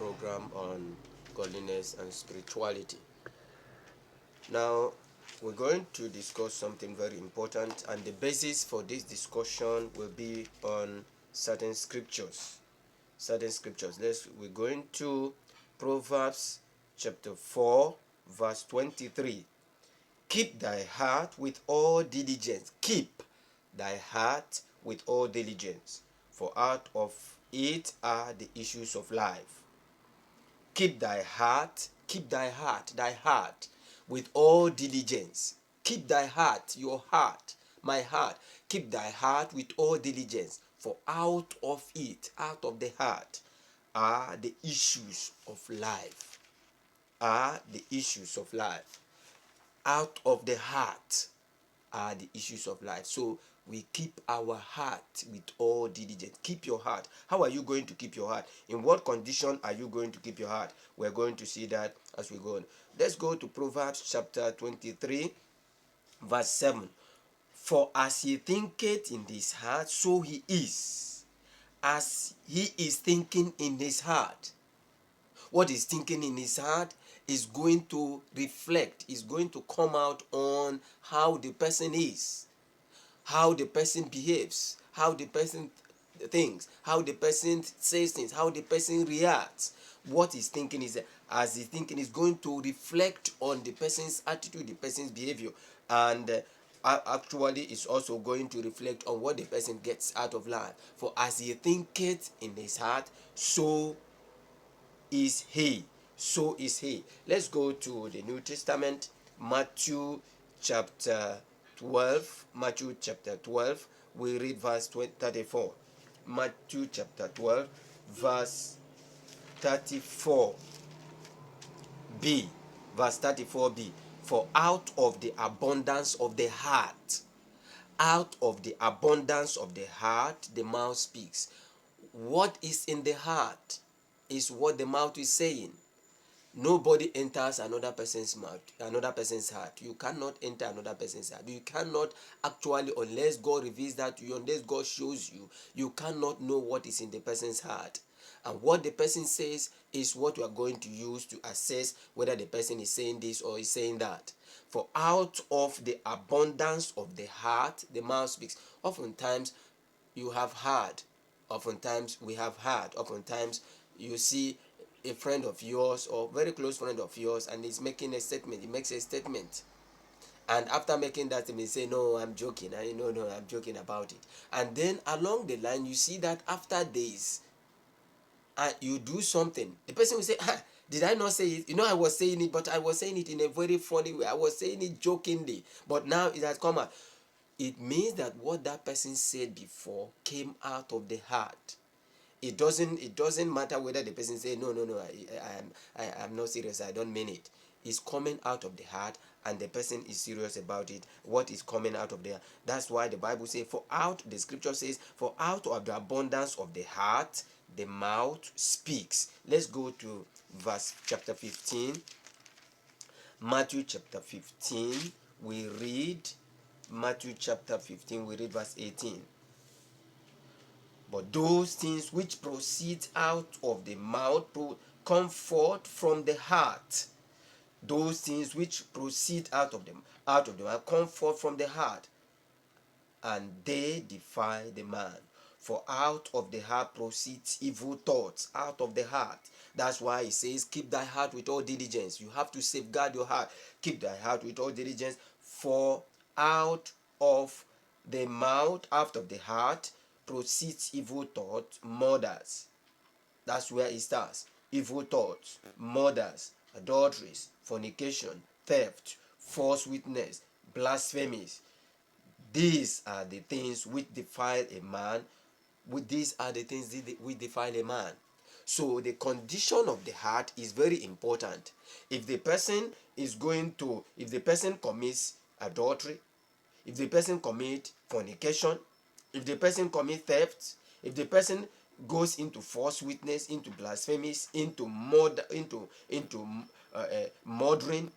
program on godliness and spirituality. Now, we're going to discuss something very important, and the basis for this discussion will be on certain scriptures. We're going to Proverbs chapter 4, verse 23. Keep thy heart with all diligence. Keep thy heart with all diligence, for out of it are the issues of life. Keep thy heart with all diligence. Keep thy heart, your heart, my heart. Keep thy heart with all diligence, for out of it, out of the heart, are the issues of life. Are the issues of life. Out of the heart are the issues of life. So we keep our heart with all diligence. Keep your heart. How are you going to keep your heart? In what condition are you going to keep your heart? We're going to see that as we go on. Let's go to Proverbs chapter 23, verse 7. For as he thinketh in his heart, so he is. As he is thinking in his heart. What is thinking in his heart is going to reflect, is going to come out on how the person is, how the person behaves, how the person thinks, how the person says things, how the person reacts. What he's thinking is, as he's thinking, is going to reflect on the person's attitude, the person's behavior, and actually is also going to reflect on what the person gets out of life. For as he thinketh in his heart, so is he. So is he. Let's go to the New Testament, Matthew chapter 12. Matthew chapter 12. We read verse 34. Matthew chapter 12, verse 34b. Verse 34b. For out of the abundance of the heart, out of the abundance of the heart, the mouth speaks. What is in the heart is what the mouth is saying. Nobody enters another person's mouth, another person's heart. You cannot enter another person's heart. You cannot actually, unless God reveals that to you, unless God shows you, you cannot know what is in the person's heart. And what the person says is what you are going to use to assess whether the person is saying this or is saying that. For out of the abundance of the heart, the mouth speaks. Oftentimes, you have heard. Oftentimes, we have heard. Oftentimes, you see a friend of yours or very close friend of yours and he's making a statement. He makes a statement. And after making that statement, he say, no, I'm joking. No, I'm joking about it. And then along the line, you see that after days, you do something. The person will say, did I not say it? I was saying it, but I was saying it in a very funny way. I was saying it jokingly. But now it has come out. It means that what that person said before came out of the heart. It doesn't matter whether the person say no, I'm not serious, I don't mean it. It's coming out of the heart, and the person is serious about it. What is coming out of there? That's why the Bible says, the scripture says, for out of the abundance of the heart, the mouth speaks. Let's go to verse chapter 15. Matthew chapter 15, we read Matthew chapter 15, we read verse 18. But those things which proceed out of the mouth come forth from the heart. Those things which proceed out of the mouth come forth from the heart, and they defile the man. For out of the heart proceeds evil thoughts. Out of the heart. That's why it says, keep thy heart with all diligence. You have to safeguard your heart. Keep thy heart with all diligence. For out of the mouth, out of the heart, proceeds evil thoughts, murders. That's where it starts. Evil thoughts, murders, adulteries, fornication, theft, false witness, blasphemies. These are the things which defile a man. These are the things which defile a man. So the condition of the heart is very important. If the person commits adultery, if the person commits fornication, if the person commits theft, if the person goes into false witness, into blasphemies, into murdering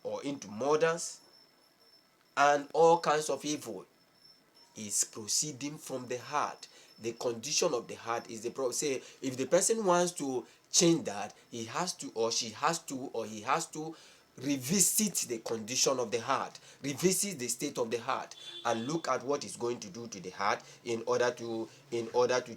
or into murders, and all kinds of evil, is proceeding from the heart. The condition of the heart is the problem. Say if the person wants to change that, he has to, or she has to, or he has to revisit the condition of the heart, revisit the state of the heart, and look at what it's going to do to the heart in order to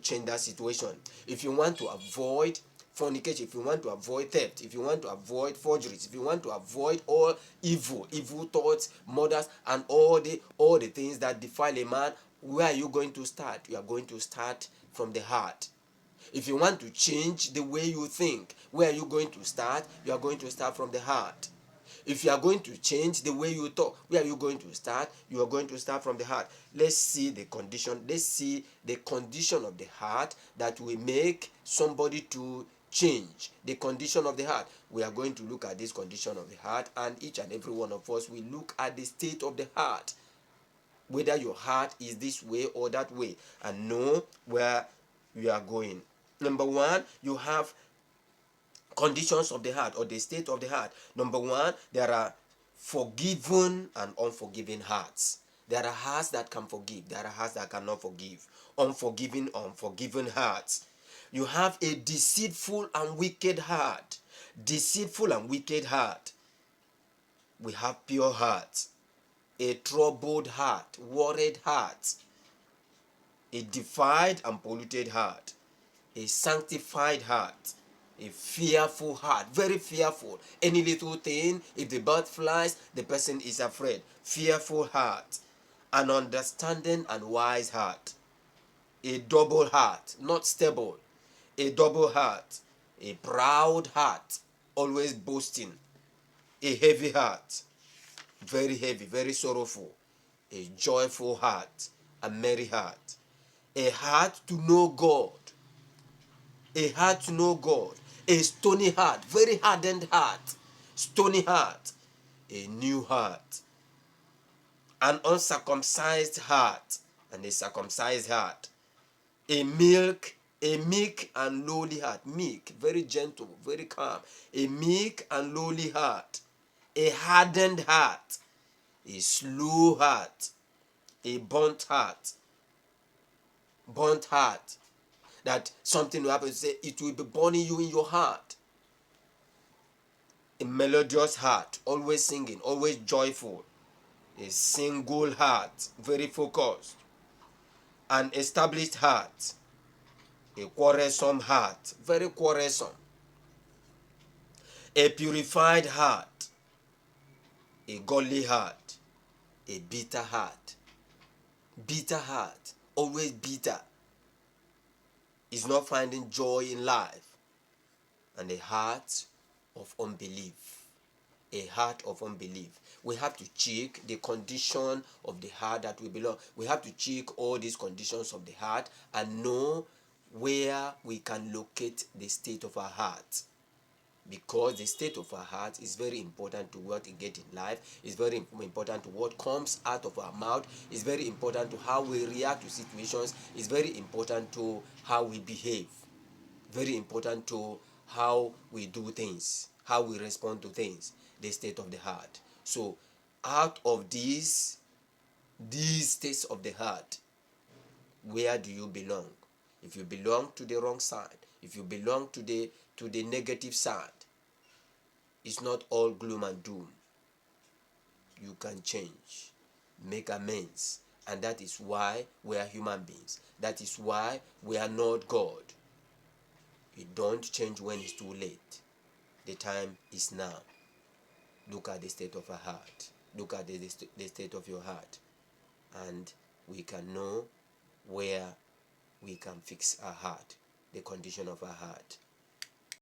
change that situation. If you want to avoid fornication, if you want to avoid theft, if you want to avoid forgeries, if you want to avoid all evil thoughts, murders, and all the things that defile a man, where are you going to start? You are going to start from the heart. If you want to change the way you think, where are you going to start? You are going to start from the heart. If you are going to change the way you talk, where are you going to start? You are going to start from the heart. Let's see the condition. Let's see the condition of the heart that will make somebody to change. The condition of the heart. We are going to look at this condition of the heart, and each and every one of us will look at the state of the heart, whether your heart is this way or that way, and know where you are going. Number one, you have conditions of the heart, or the state of the heart. Number one, there are forgiven and unforgiving hearts. There are hearts that can forgive, there are hearts that cannot forgive. Unforgiven hearts. You have a deceitful and wicked heart. Deceitful and wicked heart. We have pure hearts. A troubled heart, worried heart, a defiled and polluted heart, a sanctified heart, a fearful heart, very fearful. Any little thing, if the bird flies, the person is afraid. Fearful heart, an understanding and wise heart, a double heart, not stable, a double heart, a proud heart, always boasting, a heavy heart, very heavy, very sorrowful, a joyful heart, a merry heart, a heart to know God, a heart to know God, a stony heart, very hardened heart, stony heart, a new heart, an uncircumcised heart, and a circumcised heart, a meek and lowly heart, meek, very gentle, very calm, a meek and lowly heart, a hardened heart, a slow heart, a burnt heart, that something will happen, say it will be burning you in your heart. A melodious heart, always singing, always joyful. A single heart, very focused. An established heart, a quarrelsome heart, very quarrelsome. A purified heart, a godly heart, a bitter heart. Bitter heart, always bitter, is not finding joy in life. And a heart of unbelief. A heart of unbelief. We have to check the condition of the heart that we belong. We have to check all these conditions of the heart and know where we can locate the state of our heart. Because the state of our heart is very important to what we get in life. It's very important to what comes out of our mouth. It's very important to how we react to situations. It's very important to how we behave. Very important to how we do things, how we respond to things, the state of the heart. So out of these states of the heart, where do you belong? If you belong to the wrong side, if you belong to the negative side, it's not all gloom and doom. You can change, make amends, and that is why we are human beings. That is why we are not God. You don't change when it's too late. The time is now. Look at the state of our heart. Look at the state of your heart. And we can know where we can fix our heart, the condition of our heart.